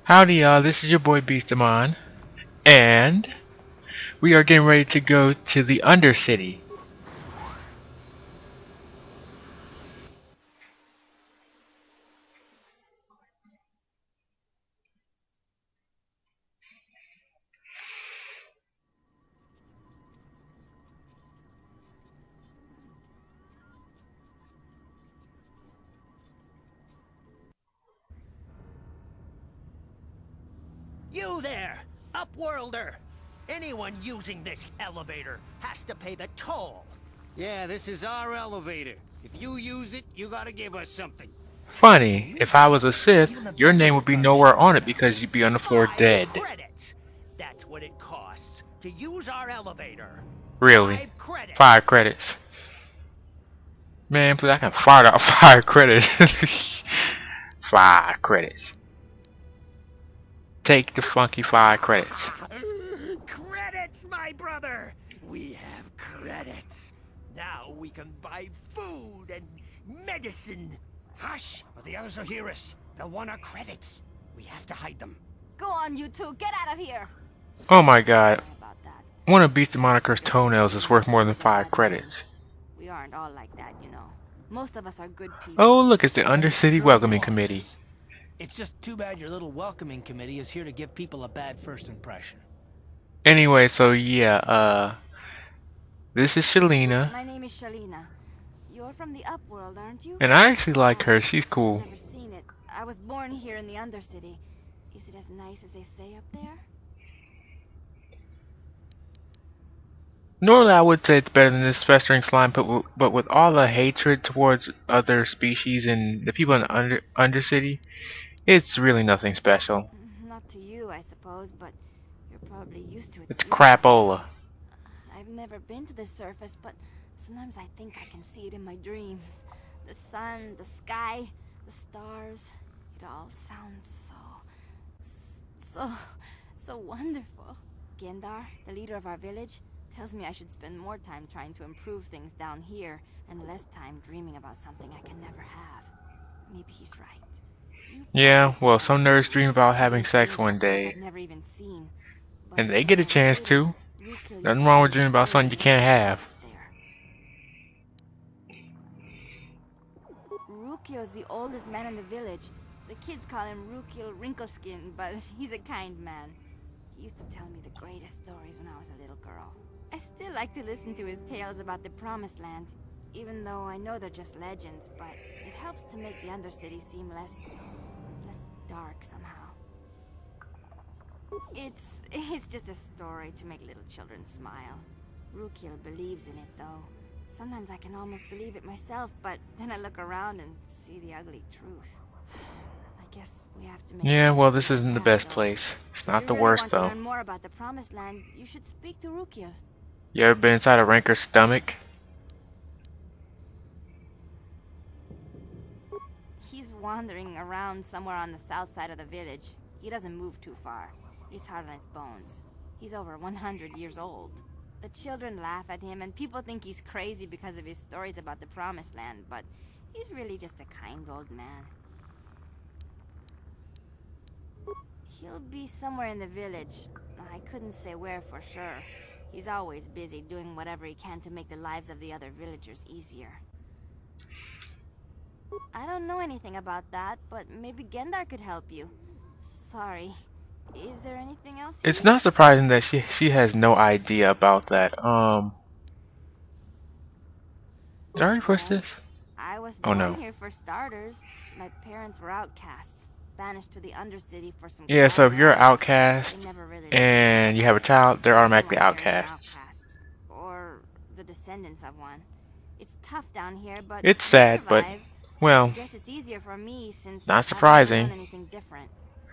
Howdy y'all, this is your boy Beastamon, and we are getting ready to go to the Undercity. You there, Upworlder! Anyone using this elevator has to pay the toll. Yeah, this is our elevator. If you use it, you gotta give us something. Funny, if I was a Sith, your name would be nowhere on it because you'd be on the floor 5 dead. credits! That's what it costs to use our elevator. Really? 5 credits. 5 credits. Man, please, I can fire out 5 credits. 5 credits. Take the funky 5 credits. Credits, my brother! We have credits. Now we can buy food and medicine. Hush, or the others will hear us. They'll want our credits. We have to hide them. Go on, you two. Get out of here. Oh my god. Sorry about that. One of Beastamoniker's toenails is worth more than 5 credits. We aren't all like that, you know. Most of us are good people. Oh, look, it's the Undercity Welcoming Committee. It's just too bad your little welcoming committee is here to give people a bad first impression. Anyway, so yeah, this is Shalina, My name is Shalina. You're from the Upworld, aren't you? and I actually like her. She's I've cool. never seen it. I was born here in the Undercity. Is it as nice as they say up there? Normally, I would say it's better than this festering slime, but with all the hatred towards other species and the people in the Undercity, it's really nothing special. Not to you, I suppose, but you're probably used to it. It's crapola. I've never been to the surface, but sometimes I think I can see it in my dreams. The sun, the sky, the stars. It all sounds so wonderful. Gendar, the leader of our village, tells me I should spend more time trying to improve things down here and less time dreaming about something I can never have. Maybe he's right. Yeah, well, some nerds dream about having sex one day, I've never even seen, but and they get a chance to. Rukil Nothing wrong with dreaming about something you can't have. Rukil's the oldest man in the village. The kids call him Rukil Wrinkleskin, but he's a kind man. He used to tell me the greatest stories when I was a little girl. I still like to listen to his tales about the Promised Land, even though I know they're just legends, but it helps to make the Undercity seem less dark somehow. It's just a story to make little children smile. Rukil believes in it, though. Sometimes I can almost believe it myself, but then I look around and see the ugly truth. I guess we have to make Yeah, well, this isn't isn't the best place. It's not the worst, To though. learn more about the Promised Land, you should speak to Rukil. You ever been inside a Ranker's stomach? He's wandering around somewhere on the south side of the village. He doesn't move too far. He's hard on his bones. He's over 100 years old. The children laugh at him, and people think he's crazy because of his stories about the Promised Land, but he's really just a kind old man. He'll be somewhere in the village. I couldn't say where for sure. He's always busy doing whatever he can to make the lives of the other villagers easier. I don't know anything about that, but maybe Gendar could help you. Sorry. Is there anything else? It's not surprising that she has no idea about that. Did I already push this? I was Oh, born no. here for starters. My parents were outcasts, banished to the Undercity for some Yeah, so if crime you're an they outcast never really and you have a child, they're automatically My parents are outcasts. outcasts, or the descendants of one. It's tough down here, but It's we sad, but, survive. well, Guess it's easier for me since not I haven't surprising. known anything different.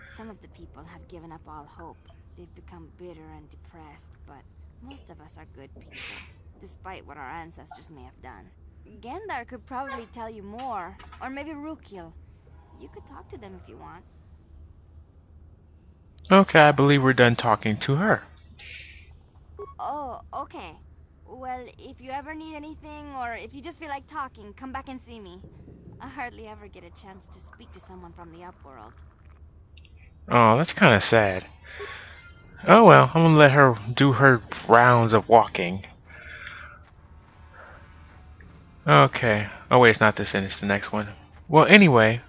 Some of the people have given up all hope. They've become bitter and depressed, but most of us are good people, despite what our ancestors may have done. Gendar could probably tell you more, or maybe Rukil. You could talk to them if you want. Okay, I believe we're done talking to her. Oh, okay. Well, if you ever need anything, or if you just feel like talking, come back and see me. I hardly ever get a chance to speak to someone from the Upworld. Oh, that's kind of sad. Oh well, I'm gonna let her do her rounds of walking. Okay. Oh wait, it's not this end, it's the next one. Well, anyway,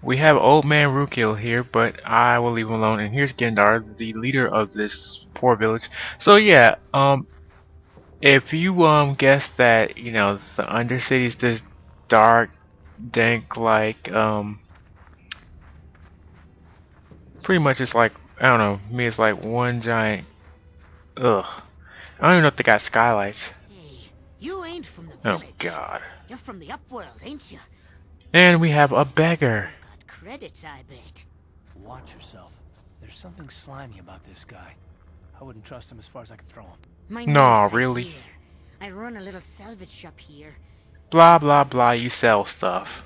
we have Old Man Rukil here, but I will leave him alone. And here's Gendar, the leader of this poor village. So yeah, if you guessed that, you know, the Undercity is this dark, dank, like pretty much it's like, I don't know, me it's like one giant, ugh. I don't even know if they got skylights. Hey, you ain't from the Oh village. god. You're from the upworld, ain't you? And we have a beggar. Got credits, I bet. Watch yourself. There's something slimy about this guy. I wouldn't trust him as far as I could throw him. My Nah, name's really? Zaire. I run a little salvage shop here. Blah blah blah, you sell stuff.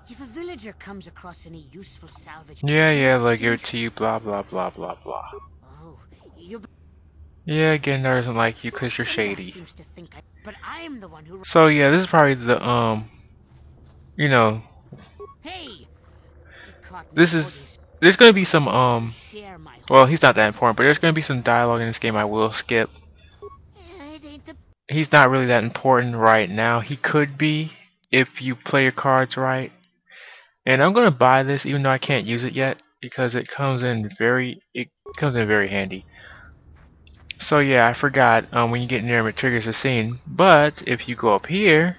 If a villager comes across any useful salvage, Yeah, he'll yeah, they'll give it exchange to you, blah blah blah blah blah. Oh, you. Yeah, Gendar doesn't like you because you're shady. Seems to think but I'm the one who. So yeah, this is probably the you know, Hey, you caught me this is there's gonna be some share my. well, he's not that important, but there's gonna be some dialogue in this game I will skip. It ain't the. He's not really that important right now. He could be if you play your cards right. And I'm gonna buy this even though I can't use it yet because it comes in very handy. So yeah, I forgot when you get near him it triggers a scene. But if you go up here,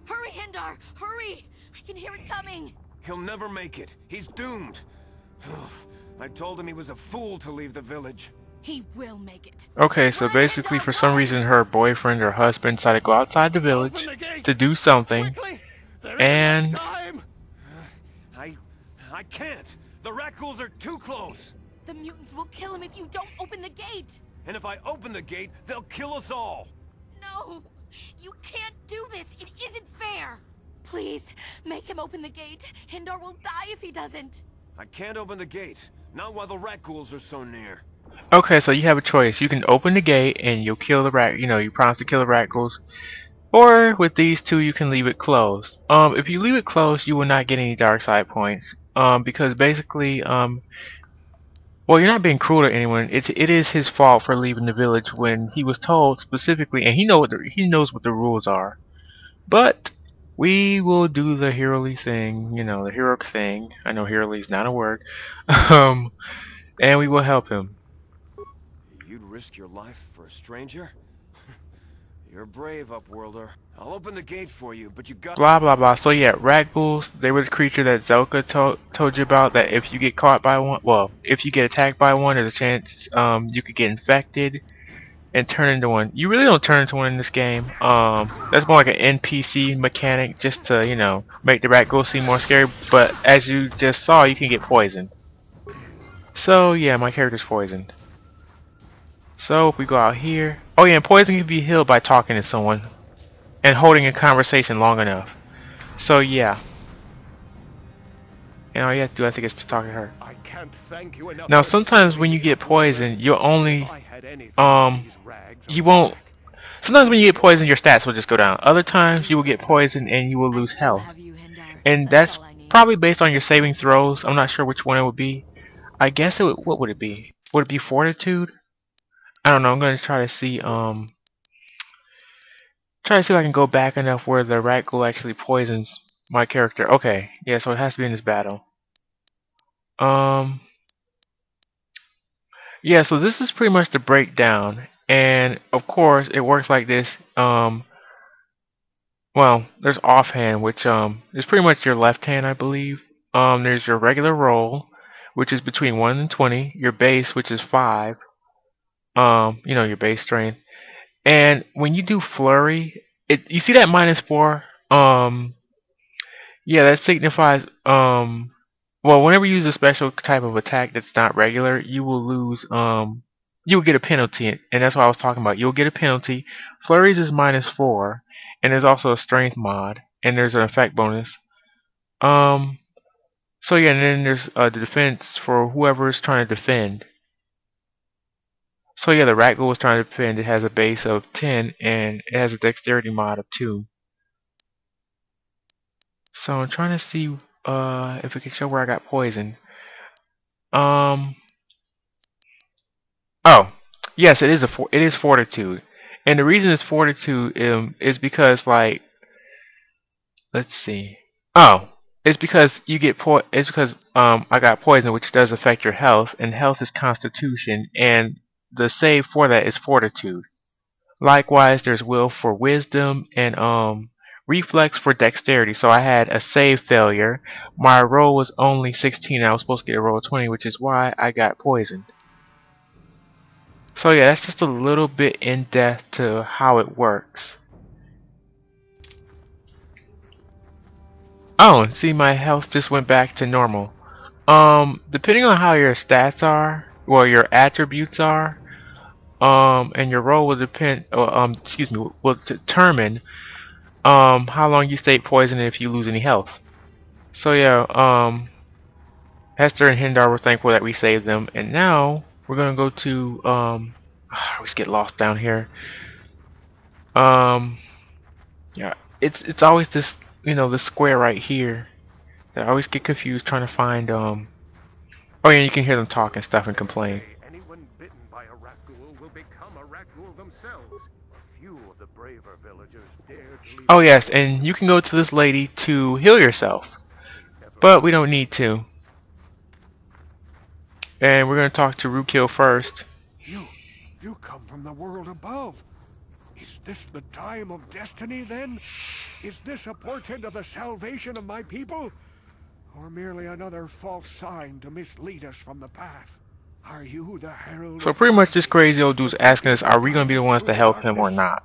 Hurry, Hindar! Hurry! I can hear it coming! He'll never make it. He's doomed. I told him he was a fool to leave the village. He will make it. okay, so Run, basically Hindar, for some run! reason her boyfriend or husband decided to go outside the village Open the gate! to do something. Quickly! There And- isn't much time! I can't. The rat ghouls are too close. The mutants will kill him if you don't open the gate! And if I open the gate, they'll kill us all. No! You can't do this! It isn't fair! Please, make him open the gate. Hindar will die if he doesn't. I can't open the gate. Not while the rat ghouls are so near. Okay, so you have a choice. You can open the gate and you'll kill the rat, you know, you promise to kill the rat ghouls. Or with these two you can leave it closed. If you leave it closed you will not get any dark side points. Because basically, well, you're not being cruel to anyone. It is his fault for leaving the village when he was told specifically, and he knows what the rules are. But we will do the heroic thing, you know, the heroic thing. I know heroic is not a word. And we will help him. You'd risk your life for a stranger? You're brave, Upworlder. I'll open the gate for you, but you got. Blah blah blah. So yeah, rat ghouls, they were the creature that Zelka told you about, that if you get caught by one, well, if you get attacked by one, there's a chance you could get infected and turn into one. You really don't turn into one in this game. That's more like an NPC mechanic just to, you know, make the rat ghoul seem more scary, but as you just saw, you can get poisoned. So yeah, my character's poisoned. So if we go out here, oh yeah, and poison can be healed by talking to someone and holding a conversation long enough. So yeah. And all you have to do, I think, is to talk to her. I can't thank you enough. Now for sometimes saving when you me, get Upworlder. poisoned, you'll only If I had anything but these rags on you my won't. back, Sometimes when you get poisoned, your stats will just go down. Other times you will get poisoned and you will lose I still health. have you, Hindar. And that's all I need. probably based on your saving throws. I'm not sure which one it would be. I guess it would, what would it be? Would it be fortitude? I don't know. I'm gonna try to see try to see if I can go back enough where the rat ghoul actually poisons my character. Okay, yeah, so it has to be in this battle. Yeah, so this is pretty much the breakdown, and of course it works like this. Well, there's offhand, which is pretty much your left hand, I believe. There's your regular roll, which is between 1 and 20. Your base, which is 5. You know, your base strength. And when you do flurry, you see that -4. Yeah, that signifies well, whenever you use a special type of attack that's not regular, you will lose you will get a penalty, and that's what I was talking about. You'll get a penalty. Flurries is -4, and there's also a strength mod, and there's an effect bonus. So yeah, and then there's the defense for whoever is trying to defend. So yeah, the rat ghoul was trying to defend. It has a base of 10, and it has a dexterity mod of 2. So I'm trying to see if we can show where I got poisoned. Um. Oh, yes, it is fortitude, and the reason it's fortitude is because like let's see. Oh, it's because it's because I got poisoned, which does affect your health, and health is constitution, and the save for that is fortitude. Likewise, there's will for wisdom and reflex for dexterity. So I had a save failure. My roll was only 16. I was supposed to get a roll of 20, which is why I got poisoned. So yeah, that's just a little bit in depth to how it works. Oh, see, my health just went back to normal. Depending on how your stats are, or your attributes are, and your role will depend, excuse me, will determine, how long you stay poisoned if you lose any health. So yeah, Hester and Hindar were thankful that we saved them, and now we're gonna go to, I always get lost down here. Um, yeah, it's always this, this square right here that I always get confused trying to find, oh yeah, you can hear them talk and stuff and complain. Anyone bitten by a rat ghoul will become a rat ghoul themselves. A few of the braver villagers dare to leave. Oh yes, and you can go to this lady to heal yourself, but we don't need to. And we're gonna talk to Rukil first. You come from the world above. Is this the time of destiny then? Is this a portent of the salvation of my people? Or merely another false sign to mislead us from the path? Are you the herald? So pretty much this crazy old dude's asking us, are we gonna be the ones to help him or not?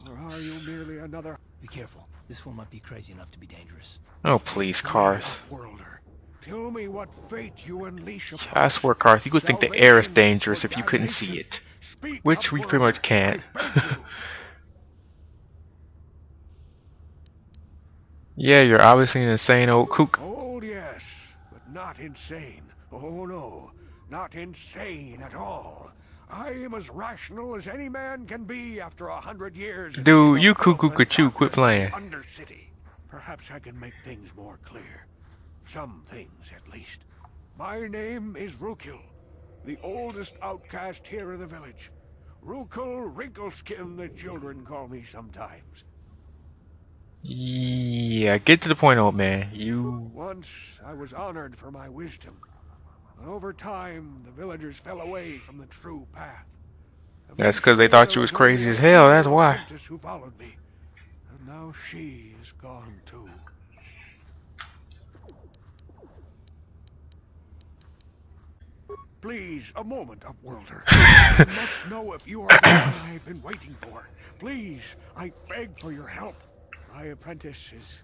Or are you merely another? Be careful. This one might be crazy enough to be dangerous. Oh please, Karth. Worlder, tell me what fate you unleash upon I us. swear, Karth, you would think the air is dangerous if you couldn't see it. Speak Which up, we pretty much can't. I beg you. Yeah, you're obviously an insane old kook. Oh yes, but not insane. Oh no, not insane at all. I am as rational as any man can be after 100 years. Dude, you cuckoo cuckoo, quit playing. Undercity. Perhaps I can make things more clear. Some things, at least. My name is Rukil, the oldest outcast here in the village. Rukil Wrinkleskin, the children call me sometimes. Yeah, get to the point, old man. You... Once I was honored for my wisdom. But over time, the villagers fell away from the true path. That's because they thought you was crazy as hell, that's why. Who followed me. And now she is gone too. Please, a moment, Upworlder. I must know if you are the one I've been waiting for. Please, I beg for your help. My apprentice is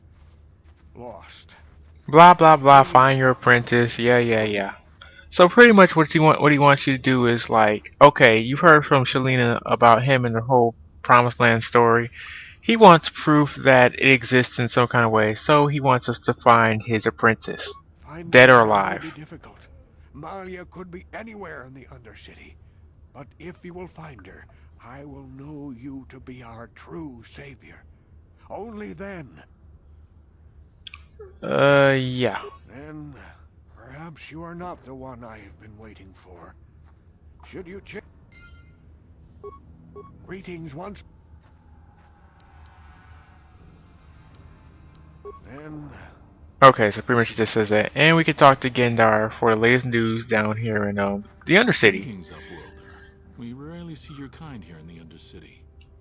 lost. Blah blah blah, find your apprentice, yeah. So pretty much what he wants you to do is like, okay, you've heard from Shalina about him and the whole Promised Land story. He wants proof that it exists in some kind of way, so he wants us to find his apprentice. Dead or alive. May be difficult. Malia could be anywhere in the Undercity. But if you will find her, I will know you to be our true savior. Only then. Yeah. Then, perhaps you are not the one I have been waiting for. Should you check? Greetings once. Then. Okay, so pretty much it just says that, and we can talk to Gendar for the latest news down here in the Undercity. Greetings, Upworlder. We rarely see your kind here in the Undercity.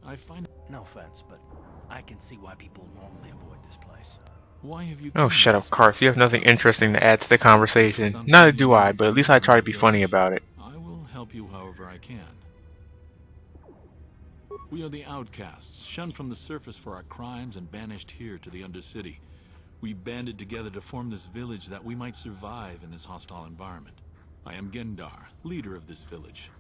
I find No offense, but I can see why people normally avoid this place. Why have you? Oh, shut up, Karth. You have nothing interesting to add to the conversation. Neither do I, but at least I try to be funny about it. I will help you however I can. We are the outcasts, shunned from the surface for our crimes and banished here to the Undercity. We banded together to form this village that we might survive in this hostile environment. I am Gendar, leader of this village,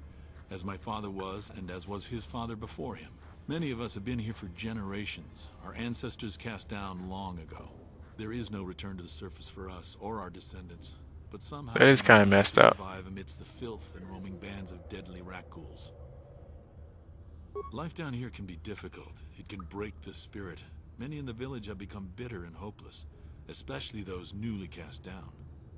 as my father was and as was his father before him. Many of us have been here for generations, our ancestors cast down long ago. There is no return to the surface for us or our descendants, but somehow That is kind of messed up. survive amidst the filth and roaming bands of deadly rat ghouls. Life down here can be difficult. It can break the spirit. Many in the village have become bitter and hopeless. especially those newly cast down.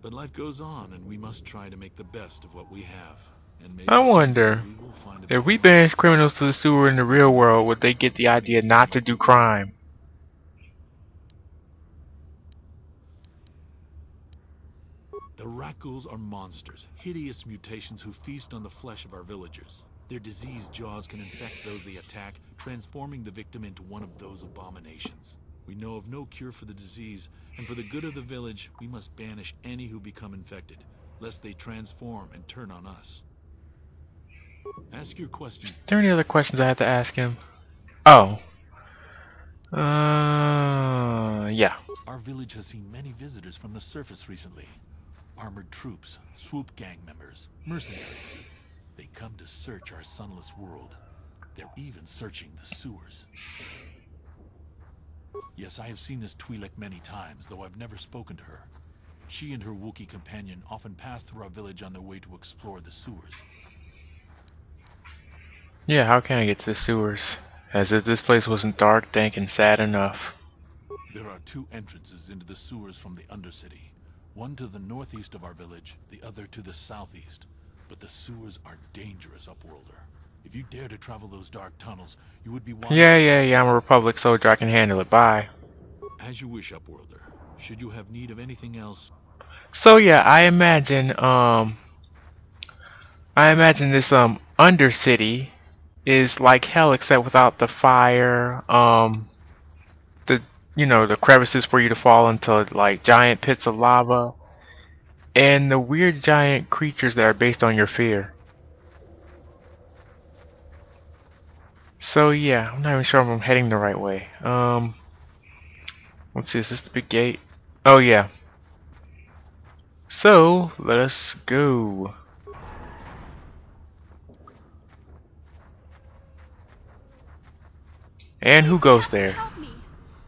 But life goes on, and we must try to make the best of what we have. And maybe I someday wonder, we will find a if we better banish criminals to the sewer in the real world, would they get the idea not to do crime? The Rakghouls are monsters, hideous mutations who feast on the flesh of our villagers. Their diseased jaws can infect those they attack, transforming the victim into one of those abominations. We know of no cure for the disease, and for the good of the village, we must banish any who become infected, lest they transform and turn on us. Ask your question. Are there any other questions I have to ask him? Oh. Yeah. Our village has seen many visitors from the surface recently. Armored troops, swoop gang members, mercenaries. They come to search our sunless world. They're even searching the sewers. Yes, I have seen this Twi'lek many times, though I've never spoken to her. She and her Wookiee companion often pass through our village on their way to explore the sewers. Yeah, how can I get to the sewers? As if this place wasn't dark, dank, and sad enough. There are two entrances into the sewers from the Undercity. One to the northeast of our village, the other to the southeast. But the sewers are dangerous, Upworlder. If you dare to travel those dark tunnels, you would be wandering... Yeah, I'm a Republic soldier, I can handle it, bye. As you wish, Upworlder. Should you have need of anything else... So yeah, I imagine this Undercity is like hell except without the fire, the crevices for you to fall into like giant pits of lava, and the weird giant creatures that are based on your fear. So yeah, I'm not even sure if I'm heading the right way. Let's see, is this the big gate? Oh yeah. So let us go. And who goes there? Help me.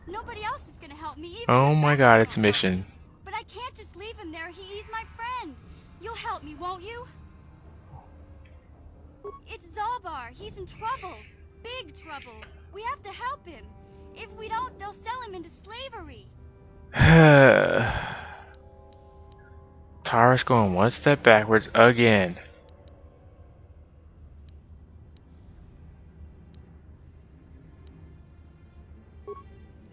Nobody else is gonna help me. Even Oh the my best god, won't it's help me. mission. But I can't just leave him there. He's my friend. You'll help me, won't you? It's Zalbar. He's in trouble. Big trouble. We have to help him. If we don't, they'll sell him into slavery. Tara's going one step backwards again.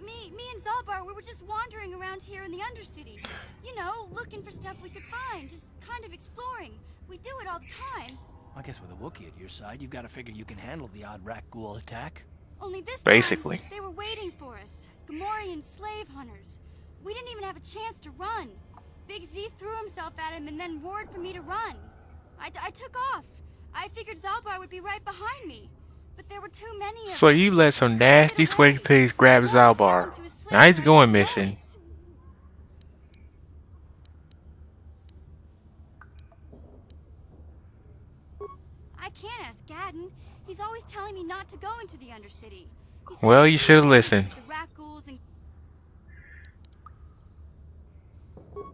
Me and Zalbar, we were just wandering around here in the Undercity. You know, looking for stuff we could find, just kind of exploring. We do it all the time. I guess with a Wookiee at your side, you've got to figure you can handle the odd Rakghoul attack. Only this Basically. time, they were waiting for us. Gamorrean slave hunters. We didn't even have a chance to run. Big Z threw himself at him and then roared for me to run. I took off. I figured Zalbar would be right behind me. But there were too many of So them. you let some nasty sweaty pigs grab Zalbar. Now he's going missing. I can't ask Gadden. He's always telling me not to go into the Undercity. He says Well, it's you too should have dangerous listened. with the Rakghouls and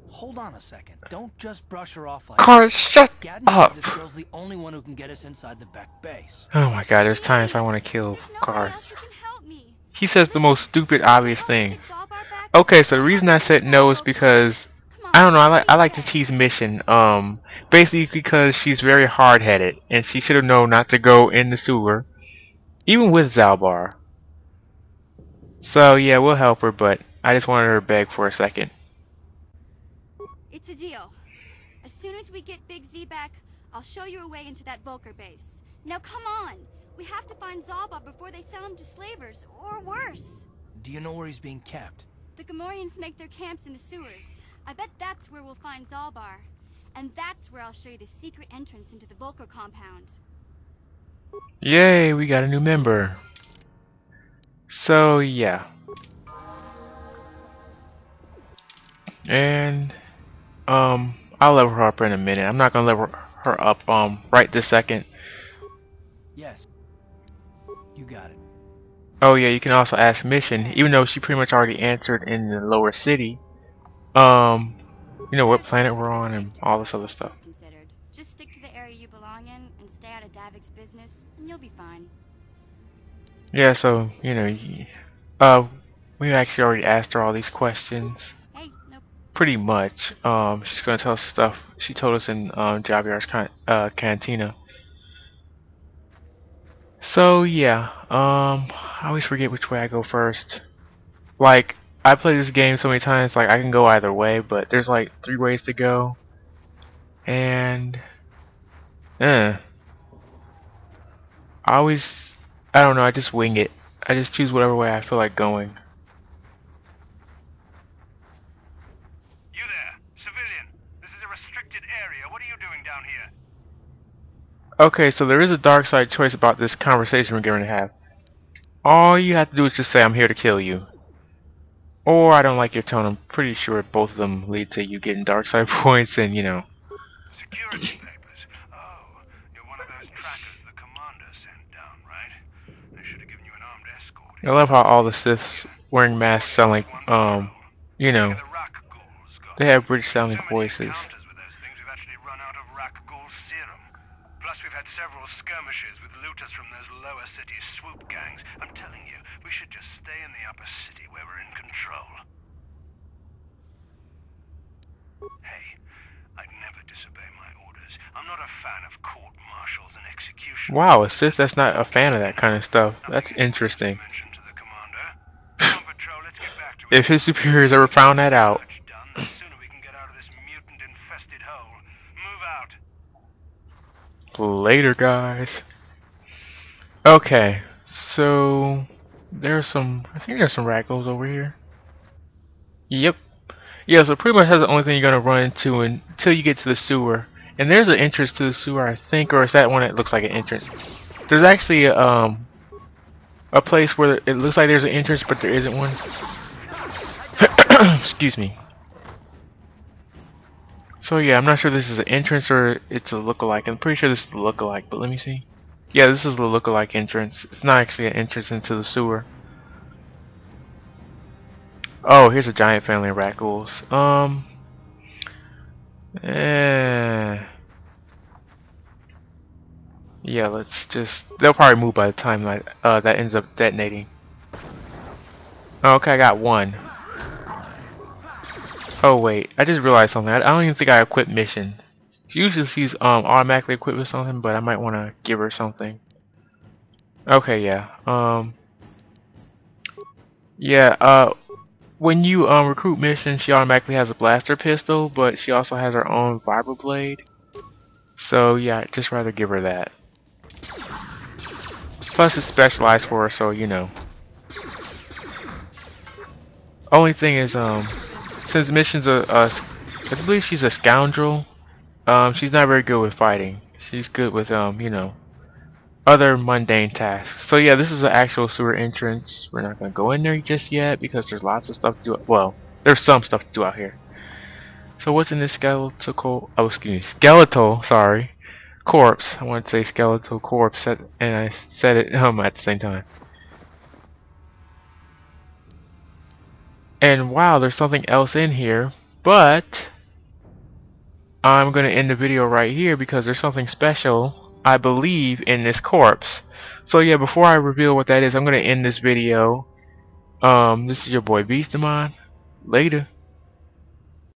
Hold on a second. Don't just brush her off like Car, this. shut Gadden up! said this girl's the only one who can get us inside the back base. Oh my god, there's times I want to kill there's nobody cars. else who can help me. He says the most stupid, obvious Help things. get Zalbar back. Okay, so the reason I said no is because Come on, I don't know. I like to please tease Mission. Basically because she's very hard-headed and she should have known not to go in the sewer, even with Zalbar. So yeah, we'll help her, but I just wanted her to beg for a second. It's a deal. As soon as we get Big Z back, I'll show you a way into that Volker base. Now come on. We have to find Zalbar before they sell him to slavers, or worse. Do you know where he's being kept? The Gamorreans make their camps in the sewers. I bet that's where we'll find Zalbar. And that's where I'll show you the secret entrance into the Volker compound. Yay, we got a new member. So yeah. And I'll level her up in a minute. I'm not gonna level her up right this second. Yes. You got it. Oh yeah, you can also ask Mission, even though she pretty much already answered in the lower city. You know what planet we're on and all this other stuff. Considered. Just stick to the area you belong in and stay out of Davik's business, and you'll be fine. Yeah, so you know, we actually already asked her all these questions. Hey, pretty much. She's gonna tell us stuff she told us in Javiar's cantina. So yeah, I always forget which way I go first. Like, I play this game so many times, like I can go either way, but there's like 3 ways to go, and I don't know, I just wing it. I just choose whatever way I feel like going. You there, civilian? This is a restricted area. What are you doing down here? Okay, so there is a dark side choice about this conversation we're going to have. All you have to do is just say, I'm here to kill you. Or, I don't like your tone. I'm pretty sure both of them lead to you getting dark side points and, you know. Security papers. Oh, you're one of those trackers the commander sent down, right? They should have given you an armed escort. I love how all the Siths wearing masks sound like, you know, they have British sounding voices. With those things, we've actually run out of Rakghoul's serum. Plus, we've had several skirmishes with looters from those lower city swoop gangs. I'm telling you, we should just stay in the upper city where we're in control. Hey, I'd never disobey my orders. I'm not a fan of court-martials and executions. Wow, a Sith that's not a fan of that kind of stuff. That's interesting. If his superiors ever found that out. Later, guys. Okay, so there's some. I think there's some Rakghouls over here. Yep. Yeah, so pretty much that's the only thing you're gonna run into until you get to the sewer. And there's an entrance to the sewer, I think, or is that one that looks like an entrance? There's actually a place where it looks like there's an entrance, but there isn't one. Excuse me. So yeah, I'm not sure this is an entrance or it's a lookalike. I'm pretty sure this is the lookalike, but let me see. Yeah, this is the lookalike entrance. It's not actually an entrance into the sewer. Oh, here's a giant family of Rakghouls. Yeah, let's just. They'll probably move by the time that ends up detonating. Okay, I got one. Oh wait, I just realized something. I don't even think I equipped Mission. Usually she's automatically equipped with something, but I might want to give her something. Okay, yeah. When you recruit Mission, she automatically has a blaster pistol, but she also has her own vibroblade. So yeah, I'd just rather give her that. Plus it's specialized for her, so you know. Only thing is, since Mission's I believe she's a scoundrel, she's not very good with fighting. She's good with, you know, other mundane tasks. So yeah, this is an actual sewer entrance. We're not gonna go in there just yet because there's lots of stuff to do. Well, there's some stuff to do out here. So what's in this skeletal? Oh, excuse me, skeletal. Sorry, corpse. I want to say skeletal corpse, and I said it at the same time. And wow, there's something else in here, but I'm gonna end the video right here because there's something special, I believe, in this corpse. So yeah, before I reveal what that is, I'm gonna end this video. This is your boy Beastamon. Later.